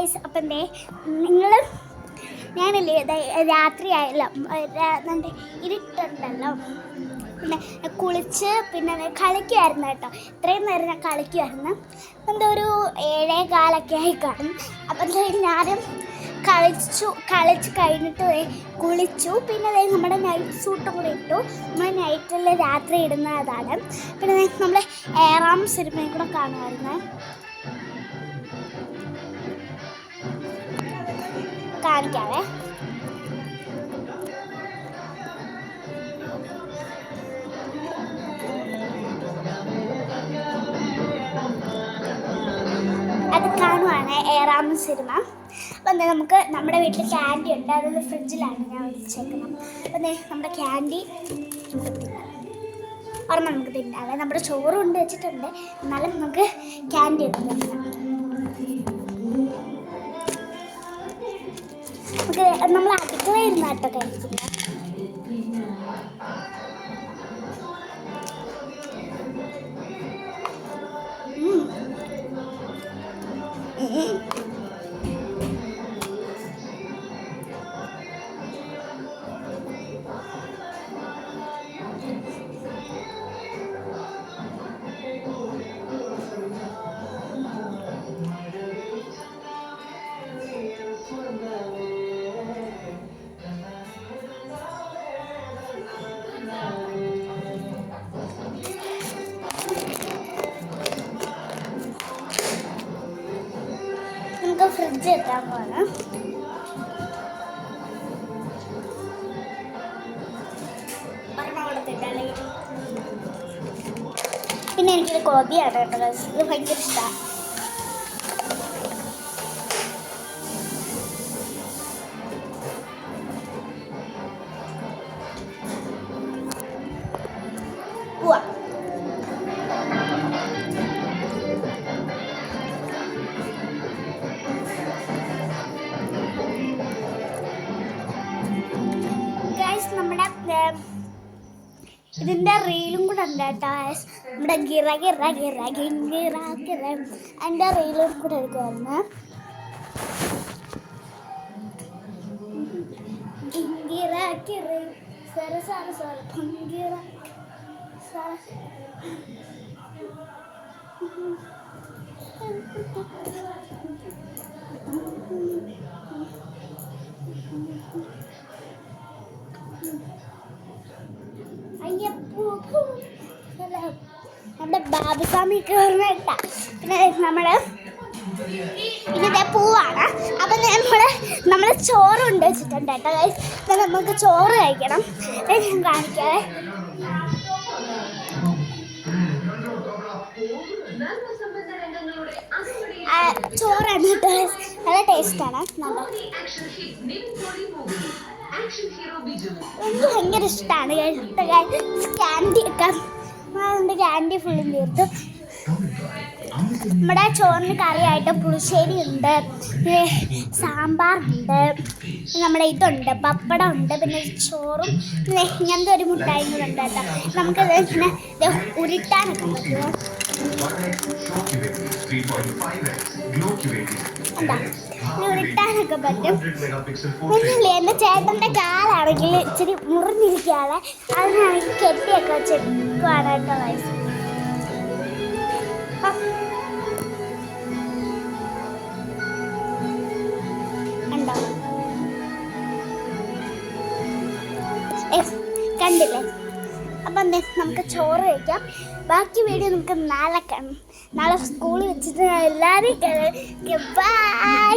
Guys. അപ്പം നിങ്ങൾ ഞാനല്ലേ രാത്രിയായല്ലോ, ഇരുട്ടുണ്ടല്ലോ, പിന്നെ കുളിച്ച് പിന്നെ കളിക്കുമായിരുന്നു കേട്ടോ. ഇത്രയും നേരം ഞാൻ കളിക്കുമായിരുന്നു. ഒരു 7:15 ആയി കാണും. അപ്പം ഞാനും കളിച്ച് കഴിഞ്ഞിട്ട് കുളിച്ചു. പിന്നെ നമ്മുടെ നൈറ്റ് സൂട്ടും കൂടെ ഇട്ടു. നമ്മൾ നൈറ്റിൽ രാത്രി ഇടുന്നതാണ്. പിന്നെ നമ്മൾ ഏറാം സിനിമയും കൂടെ കാണുമായിരുന്നു. കാണിക്കാവേ. അത് കാണുവാണ് ഏറാം സിനിമ. അപ്പം നമുക്ക് നമ്മുടെ വീട്ടിൽ ക്യാൻഡി ഉണ്ട്, അതൊരു ഫ്രിഡ്ജിലാണ് ഞാൻ വെച്ചേക്കുന്നത്. അപ്പം നമ്മുടെ ക്യാൻഡി ഓർമ്മ നമുക്ക് തിന്നാവേ. നമ്മുടെ ചോറ് കൊണ്ട് വെച്ചിട്ടുണ്ട്, എന്നാലും നമുക്ക് ക്യാൻഡി ഉണ്ട്. നമുക്ക് നമ്മൾ അടുക്കളയിൽ നിന്നാട്ടോ കഴിക്കുന്നത്. ഫ്രിഡ്ജ് എത്താൻ പോകണം. പിന്നെ എനിക്കൊരു കോപിയാണ് കേട്ടോ, ഇത് ഭയങ്കര ഇഷ്ടമാണ്. ഇതിൻ്റെ റീലും കൂടെ ഉണ്ട് കേട്ടോ. നമ്മുടെ ഗിറ അതിൻ്റെ റീലും കൂടെ എടുക്കുമായിരുന്നു. നമ്മുടെ ബാബുസ്വാമിക്ക് ഓർമ്മയിട്ട. പിന്നെ നമ്മുടെ ഇതിൻ്റെ പൂവാണ്. അപ്പം നമ്മൾ ചോറ് കൊണ്ട് വെച്ചിട്ടുണ്ട് കേട്ടോ ഗൈസ്. നമുക്ക് ചോറ് കഴിക്കണം. ഞാൻ കാണിക്കാവേ. ചോറാണ് കേട്ടോ, നല്ല ടേസ്റ്റാണ്. എനിക്ക് ഭയങ്കര ഇഷ്ടമാണ് ക്യാൻഡി ഒക്കെ. അതുകൊണ്ട് ക്യാൻഡി ഫുള്ളും തീർത്തു. നമ്മുടെ ചോറിന് കറിയായിട്ട് പുളിശ്ശേരി ഉണ്ട്, സാമ്പാറുണ്ട്, നമ്മുടെ ഇതുണ്ട്, പപ്പടം ഉണ്ട്, പിന്നെ ചോറും പിന്നെ ഇങ്ങനത്തെ ഒരു മുട്ടായും കൂടെ ഉണ്ട് കേട്ടോ. നമുക്കത് പിന്നെ ഉരുട്ടാനൊക്കെ പറ്റുമോ? എന്താ ഉരുട്ടാനൊക്കെ പറ്റും. പിന്നില്ലേ എൻ്റെ ചേട്ടൻ്റെ കാലാണെങ്കിൽ ഇച്ചിരി മുറിഞ്ഞിരിക്കാതെ അതിനാണെങ്കിൽ കെട്ടിയൊക്കെ വെച്ചെടുക്കുവാണ് കേട്ടോ വയസ്സ്. ഉണ്ടോ? കണ്ടില്ലേ? അപ്പം നമുക്ക് ചോറ് കഴിക്കാം. ബാക്കി വീഡിയോ നമുക്ക് നാളെ കാണാം. നാളെ സ്കൂളിൽ വെച്ചിട്ട് എല്ലാവരും ബൈ.